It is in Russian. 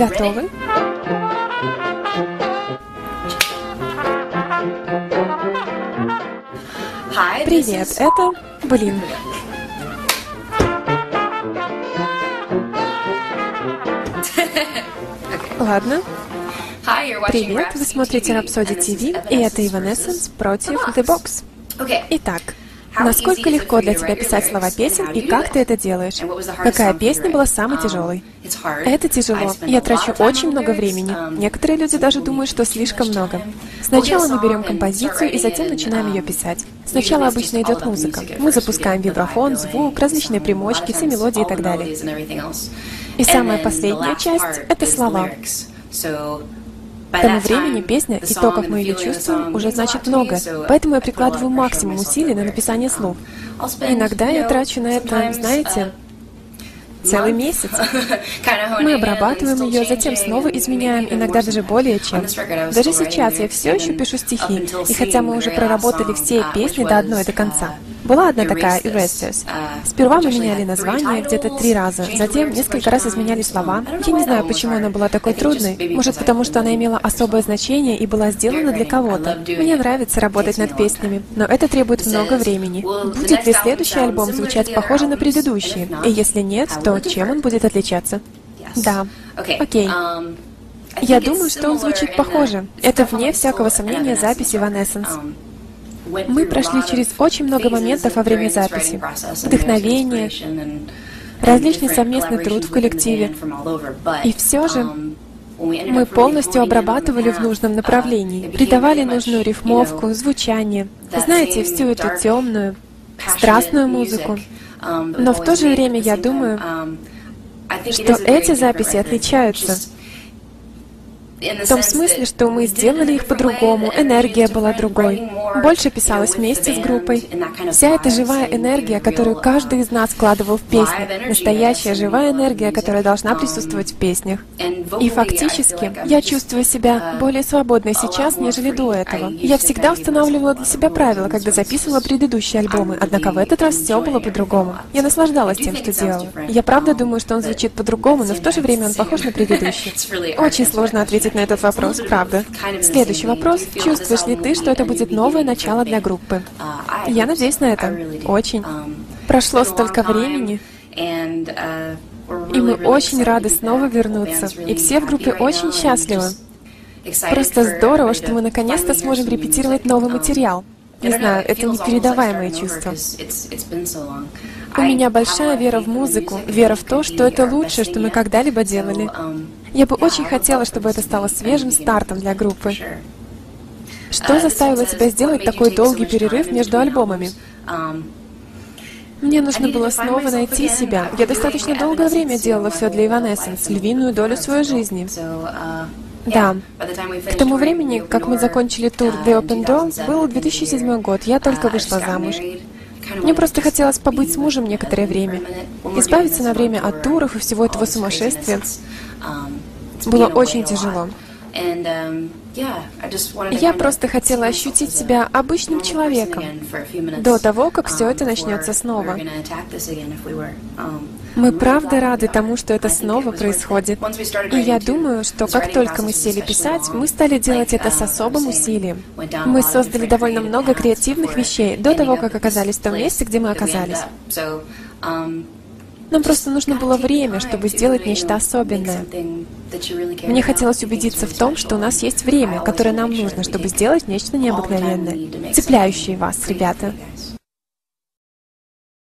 Готовы? Привет, это... Блин. Ладно. Привет, вы смотрите Rhapsody TV, и это Evanescence против The Box. Итак, насколько легко для тебя писать слова песен, и как ты это делаешь? Какая песня была самой тяжелой? Это тяжело. Я трачу очень много времени. Некоторые люди даже думают, что слишком много. Сначала мы берем композицию и затем начинаем ее писать. Сначала обычно идет музыка. Мы запускаем вибрафон, звук, различные примочки, все мелодии и так далее. И самая последняя часть — это слова. К тому времени песня и то, как мы ее чувствуем, уже значит много. Поэтому я прикладываю максимум усилий на написание слов. Иногда я трачу на это, знаете, целый месяц. Мы обрабатываем ее, затем снова изменяем, иногда даже более чем. Даже сейчас я все еще пишу стихи, и хотя мы уже проработали все песни до одной до конца. Была одна такая, Erasers. Сперва мы меняли название где-то 3 раза, затем несколько раз изменяли слова. Я не знаю, почему она была такой трудной. Может, потому что она имела особое значение и была сделана для кого-то. Мне нравится работать над песнями, но это требует много времени. Будет ли следующий альбом звучать похоже на предыдущие? И если нет, то чем он будет отличаться? Да. Окей. Я думаю, что он звучит похоже. Это, вне всякого сомнения, запись Evanescence. Мы прошли через очень много моментов во время записи. Вдохновение, различный совместный труд в коллективе. И все же мы полностью обрабатывали в нужном направлении, придавали нужную рифмовку, звучание. Знаете, всю эту темную, страстную музыку. Но в то же время я думаю, что эти записи отличаются. В том смысле, что мы сделали их по-другому, энергия была другой. Больше писалось вместе с группой. Вся эта живая энергия, которую каждый из нас вкладывал в песни, настоящая живая энергия, которая должна присутствовать в песнях. И фактически, я чувствую себя более свободной сейчас, нежели до этого. Я всегда устанавливала для себя правила, когда записывала предыдущие альбомы, однако в этот раз все было по-другому. Я наслаждалась тем, что делала. Я правда думаю, что он звучит по-другому, но в то же время он похож на предыдущий. Очень сложно ответить на этот вопрос, правда. Следующий вопрос. Чувствуешь ли ты, что это будет новое начало для группы? Я надеюсь на это. Очень. Прошло столько времени, и мы очень рады снова вернуться. И все в группе очень счастливы. Просто здорово, что мы наконец-то сможем репетировать новый материал. Не знаю, это непередаваемые чувства. У меня большая вера в музыку, вера в то, что это лучшее, что мы когда-либо делали. Я бы очень хотела, чтобы это стало свежим стартом для группы. Что заставило тебя сделать такой долгий перерыв между альбомами? Мне нужно было снова найти себя. Я достаточно долгое время делала все для Evanescence, львиную долю своей жизни. Да. К тому времени, как мы закончили тур The Open Door, был 2007 год, я только вышла замуж. Мне просто хотелось побыть с мужем некоторое время, избавиться на время от туров и всего этого сумасшествия. Было очень тяжело. Я просто хотела ощутить себя обычным человеком до того, как все это начнется снова. Мы правда рады тому, что это снова происходит. И я думаю, что как только мы сели писать, мы стали делать это с особым усилием. Мы создали довольно много креативных вещей до того, как оказались в том месте, где мы оказались. Нам просто нужно было время, чтобы сделать нечто особенное. Мне хотелось убедиться в том, что у нас есть время, которое нам нужно, чтобы сделать нечто необыкновенное, цепляющее вас, ребята.